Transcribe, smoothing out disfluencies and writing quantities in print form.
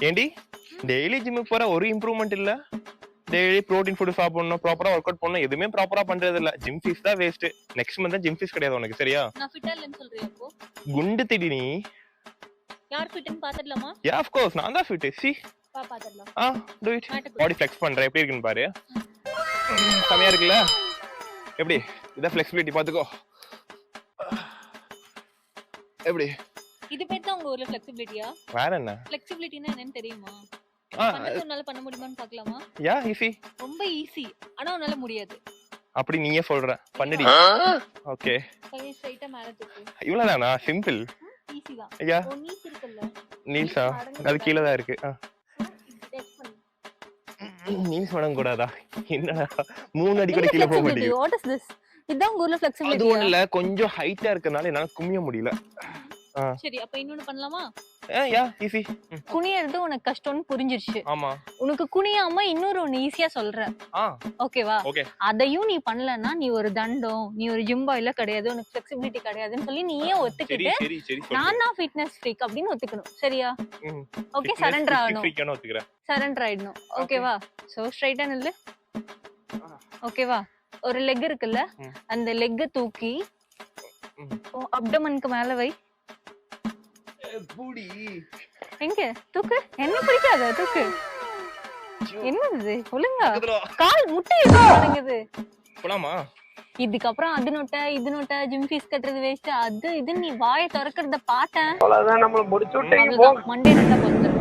ஏண்டி டெய்லி ஜிம்முக்கு போற ஒரு இம்ப்ரூவ்மெண்ட் இல்ல? டெய்லி ப்ரோட்டீன் ஃபுட் சாப்பிடணும், ப்ராப்பரா ஒர்க் அவுட் பண்ணணும், எதுவுமே ப்ராப்பரா பண்றது இல்ல. ஜிம் ஃபீஸ் தான் waste. Next month gym fees கிடையாது உனக்கு, சரியா? நான் ஃபிட்டா இல்லன்னு சொல்றியா அப்போ? குண்டு திடி நீ. யார் ஃபிட்னு பாத்துடலாமா? யா ஆஃப் கோர்ஸ் நான் தான் ஃபிட். சி பாத்துடலாம். Do it. பாடி ஃப்ளெக்ஸ் பண்றேன், எப்படி இருக்குன்னு பாரு. செமையா இருக்குல்ல? எப்படி? இத ஃப்ளெக்சிபிலிட்டி பாத்துக்கோ. எப்படி? இது பேர் தான் உங்க ஊர்ல ஃப்ளெக்சிபிலிட்டியா? வேற என்ன? ஃப்ளெக்சிபிலிட்டினா என்னன்னு தெரியுமா? உன்னால பண்ண முடியுமான்னு பார்க்கலாமா? யா ஈஸி. ரொம்ப ஈஸி. ஆனா உன்னால முடியாது. அப்படி நீயே சொல்ற. பண்ணுடி. ஓகே. கை ஸ்ட்ரைட்டா மேல தூக்கு. இவ்வளவுதானா? சிம்பிள். ஈஸி தான். யா. ஓ நீஸ் இருக்குல்ல. நீல்ஸா? அது கீழ தான் இருக்கு. நீல்ஸ் மடங்க கூடாதா? என்னடா 3 அடி கூட கீழ போக மாட்டேங்குது. What is this? இதான் உங்க ஊர்ல ஃப்ளெக்சிபிலிட்டி. அது ஒண்ணு இல்ல, கொஞ்சம் ஹைட்டா இருக்கனால என்னால குனிய முடியல. சரி அப்ப இன்னொன்னு பண்ணலாமா? யா ஈஸி. குனியறது உனக்கு கஷ்டம்னு புரிஞ்சிருச்சு. ஆமா. உனக்கு குனியாம இன்னொரு ஒன்னு ஈஸியா சொல்றேன். ஓகேவா? அதையும் நீ பண்ணலன்னா நீ ஒரு தண்டம், நீ ஒரு ஜிம் பாய்ல கிடையாது, உனக்கு ஃப்ளெக்சிபிலிட்டி கிடையாதுன்னு சொல்லி நீயே ஒத்துக்கிட்டு நான் தான் ஃபிட்னஸ் ஃப்ரீக் அப்படின்னு ஒத்துக்கணும். சரியா? ஓகே, சரண்டர் ஆகணும். சரண்டர் ஆயிடணும். ஓகேவா? சோ ஸ்ட்ரைட்டா நில்லு. ஓகேவா? ஒரு லெக் இருக்குல்ல, அந்த லெக்க தூக்கி அப்டமனுக்கு மேல வை. எங்க தூக்கு? என்ன பிடிக்காத தூக்கு. என்னது ஒழுங்கா? கால் முட்டை அடங்குது. போலாமா? இதுக்கப்புறம் அது நோட்ட இது நோட்ட ஜிம் ஃபீஸ் கட்டுறது வேஸ்ட். அது இது நீ வாயை திறக்கிறத பார்த்தேன். அவ்வளவுதான், நம்மள முடிச்சு விட்டீங்க. மண்டே நோட்ட போட்டு